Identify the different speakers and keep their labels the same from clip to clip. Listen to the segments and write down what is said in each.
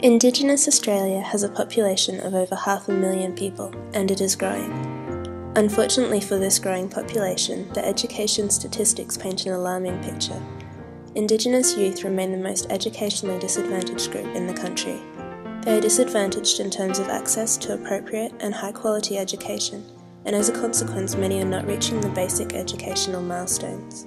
Speaker 1: Indigenous Australia has a population of over 500,000 people, and it is growing. Unfortunately for this growing population, the education statistics paint an alarming picture. Indigenous youth remain the most educationally disadvantaged group in the country. They are disadvantaged in terms of access to appropriate and high-quality education, and as a consequence many are not reaching the basic educational milestones.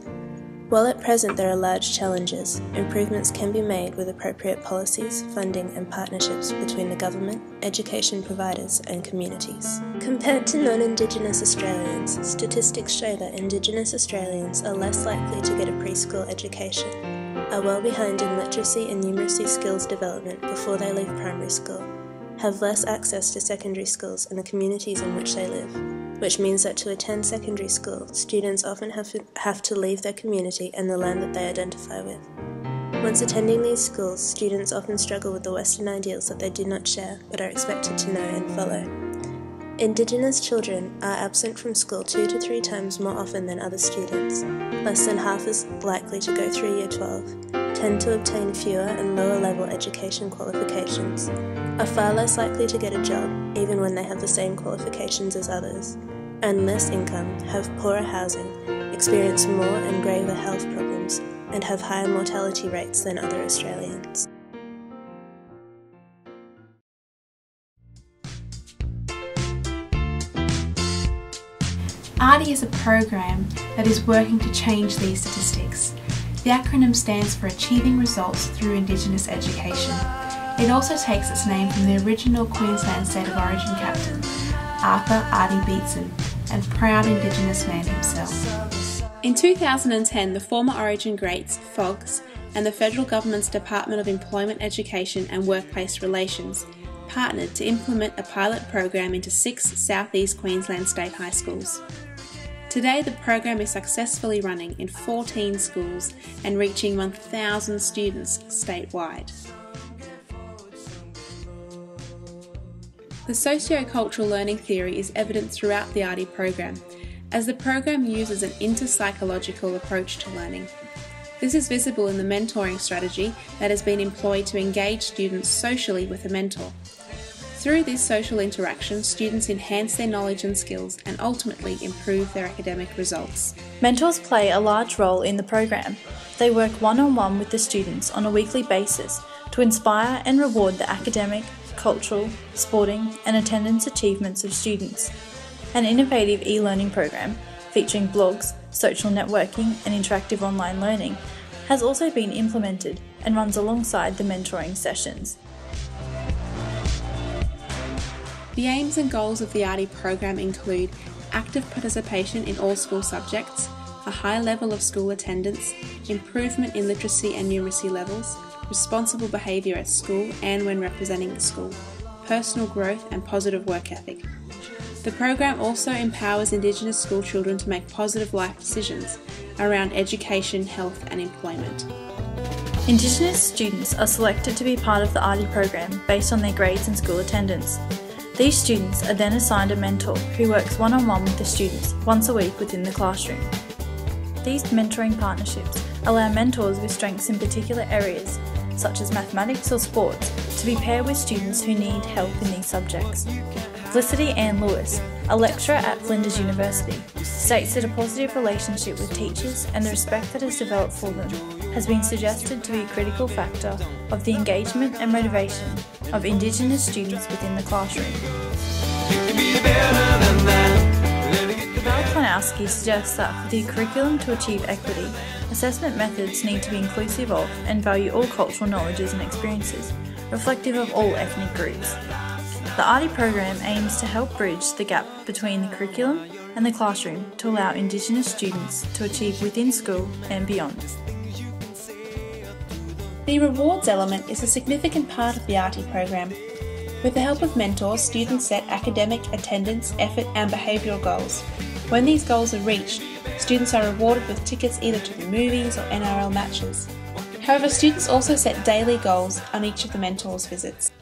Speaker 1: While at present there are large challenges, improvements can be made with appropriate policies, funding and partnerships between the government, education providers and communities. Compared to non-Indigenous Australians, statistics show that Indigenous Australians are less likely to get a preschool education, are well behind in literacy and numeracy skills development before they leave primary school, have less access to secondary schools and the communities in which they live, which means that to attend secondary school, students often have to leave their community and the land that they identify with. Once attending these schools, students often struggle with the Western ideals that they do not share, but are expected to know and follow. Indigenous children are absent from school 2 to 3 times more often than other students, less than half as likely to go through Year 12, tend to obtain fewer and lower level education qualifications, are far less likely to get a job even when they have the same qualifications as others, earn less income, have poorer housing, experience more and graver health problems, and have higher mortality rates than other Australians.
Speaker 2: ARDI is a program that is working to change these statistics. The acronym stands for Achieving Results Through Indigenous Education. It also takes its name from the original Queensland State of Origin captain, Arthur Artie Beetson, and proud Indigenous man himself. In 2010, the former Origin greats, FOGS, and the Federal Government's Department of Employment, Education and Workplace Relations partnered to implement a pilot program into 6 southeast Queensland state high schools. Today the program is successfully running in 14 schools and reaching 1,000 students statewide. The socio-cultural learning theory is evident throughout the ARDI program, as the program uses an interpsychological approach to learning. This is visible in the mentoring strategy that has been employed to engage students socially with a mentor. Through this social interaction, students enhance their knowledge and skills and ultimately improve their academic results.
Speaker 3: Mentors play a large role in the program. They work one-on-one with the students on a weekly basis to inspire and reward the academic, cultural, sporting and attendance achievements of students. An innovative e-learning program featuring blogs, social networking and interactive online learning has also been implemented and runs alongside the mentoring sessions.
Speaker 2: The aims and goals of the ARDI program include active participation in all school subjects, a high level of school attendance, improvement in literacy and numeracy levels, responsible behaviour at school and when representing the school, personal growth and positive work ethic. The program also empowers Indigenous school children to make positive life decisions around education, health and employment.
Speaker 3: Indigenous students are selected to be part of the ARDI program based on their grades and school attendance. These students are then assigned a mentor who works one-on-one with the students once a week within the classroom. These mentoring partnerships allow mentors with strengths in particular areas, such as mathematics or sports, to be paired with students who need help in these subjects. Felicity Ann Lewis, a lecturer at Flinders University, states that a positive relationship with teachers and the respect that is developed for them has been suggested to be a critical factor of the engagement and motivation of Indigenous students within the classroom. Klanowski suggests that for the curriculum to achieve equity, assessment methods need to be inclusive of and value all cultural knowledges and experiences, reflective of all ethnic groups. The ARDI program aims to help bridge the gap between the curriculum and the classroom to allow Indigenous students to achieve within school and beyond.
Speaker 2: The rewards element is a significant part of the ARDI program. With the help of mentors, students set academic, attendance, effort and behavioural goals. When these goals are reached, students are rewarded with tickets either to the movies or NRL matches. However, students also set daily goals on each of the mentors' visits.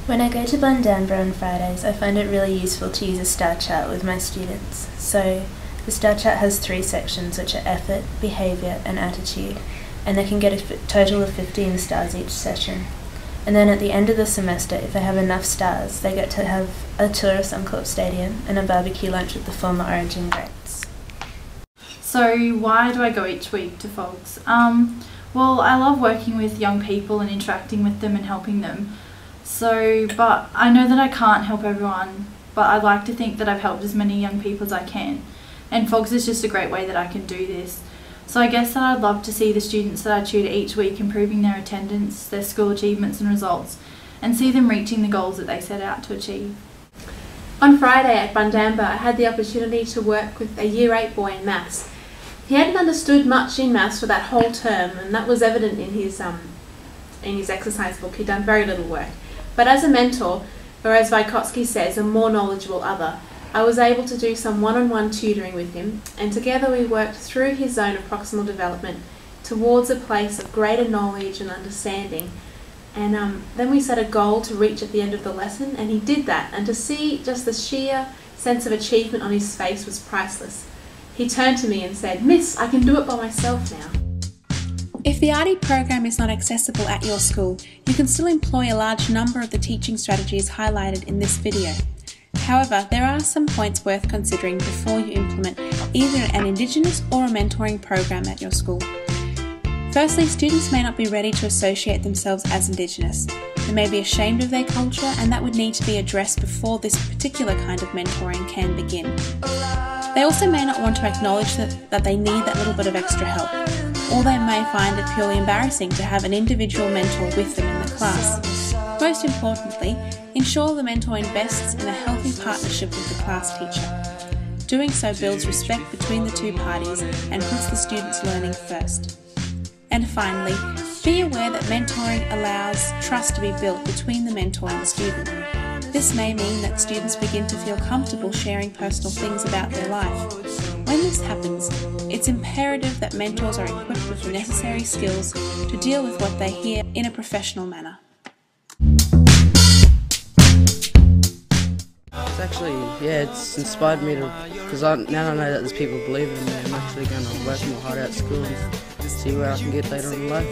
Speaker 1: When I go to Bundamba on Fridays, I find it really useful to use a star chart with my students. So the star chart has 3 sections, which are effort, behaviour and attitude, and they can get a total of 15 stars each session. And then at the end of the semester, if they have enough stars, they get to have a tour of Suncorp Stadium and a barbecue lunch with the former Origin greats.
Speaker 3: So why do I go each week to FOGS? Well, I love working with young people and interacting with them and helping them. But I know that I can't help everyone, but I'd like to think that I've helped as many young people as I can. And FOGS is just a great way that I can do this. So I guess that I'd love to see the students that I tutor each week improving their attendance, their school achievements and results, and see them reaching the goals that they set out to achieve.
Speaker 2: On Friday at Bundamba, I had the opportunity to work with a Year 8 boy in maths. He hadn't understood much in maths for that whole term, and that was evident in his exercise book. He'd done very little work. But as a mentor, or as Vygotsky says, a more knowledgeable other, I was able to do some one-on-one tutoring with him, and together we worked through his zone of proximal development towards a place of greater knowledge and understanding. And then we set a goal to reach at the end of the lesson, and he did that, and to see just the sheer sense of achievement on his face was priceless. He turned to me and said, "Miss, I can do it by myself now."
Speaker 4: If the RD program is not accessible at your school, you can still employ a large number of the teaching strategies highlighted in this video. However, there are some points worth considering before you implement either an Indigenous or a mentoring program at your school. Firstly, students may not be ready to associate themselves as Indigenous. They may be ashamed of their culture, and that would need to be addressed before this particular kind of mentoring can begin. They also may not want to acknowledge that they need that little bit of extra help, or they may find it purely embarrassing to have an individual mentor with them in the class. Most importantly, ensure the mentor invests in a healthy partnership with the class teacher. Doing so builds respect between the two parties and puts the student's learning first. And finally, be aware that mentoring allows trust to be built between the mentor and the student. This may mean that students begin to feel comfortable sharing personal things about their life. When this happens, it's imperative that mentors are equipped with the necessary skills to deal with what they hear in a professional manner.
Speaker 5: It's inspired me because now I know that there's people believing in me. I'm actually going to work more hard at school and see where I can get later in life.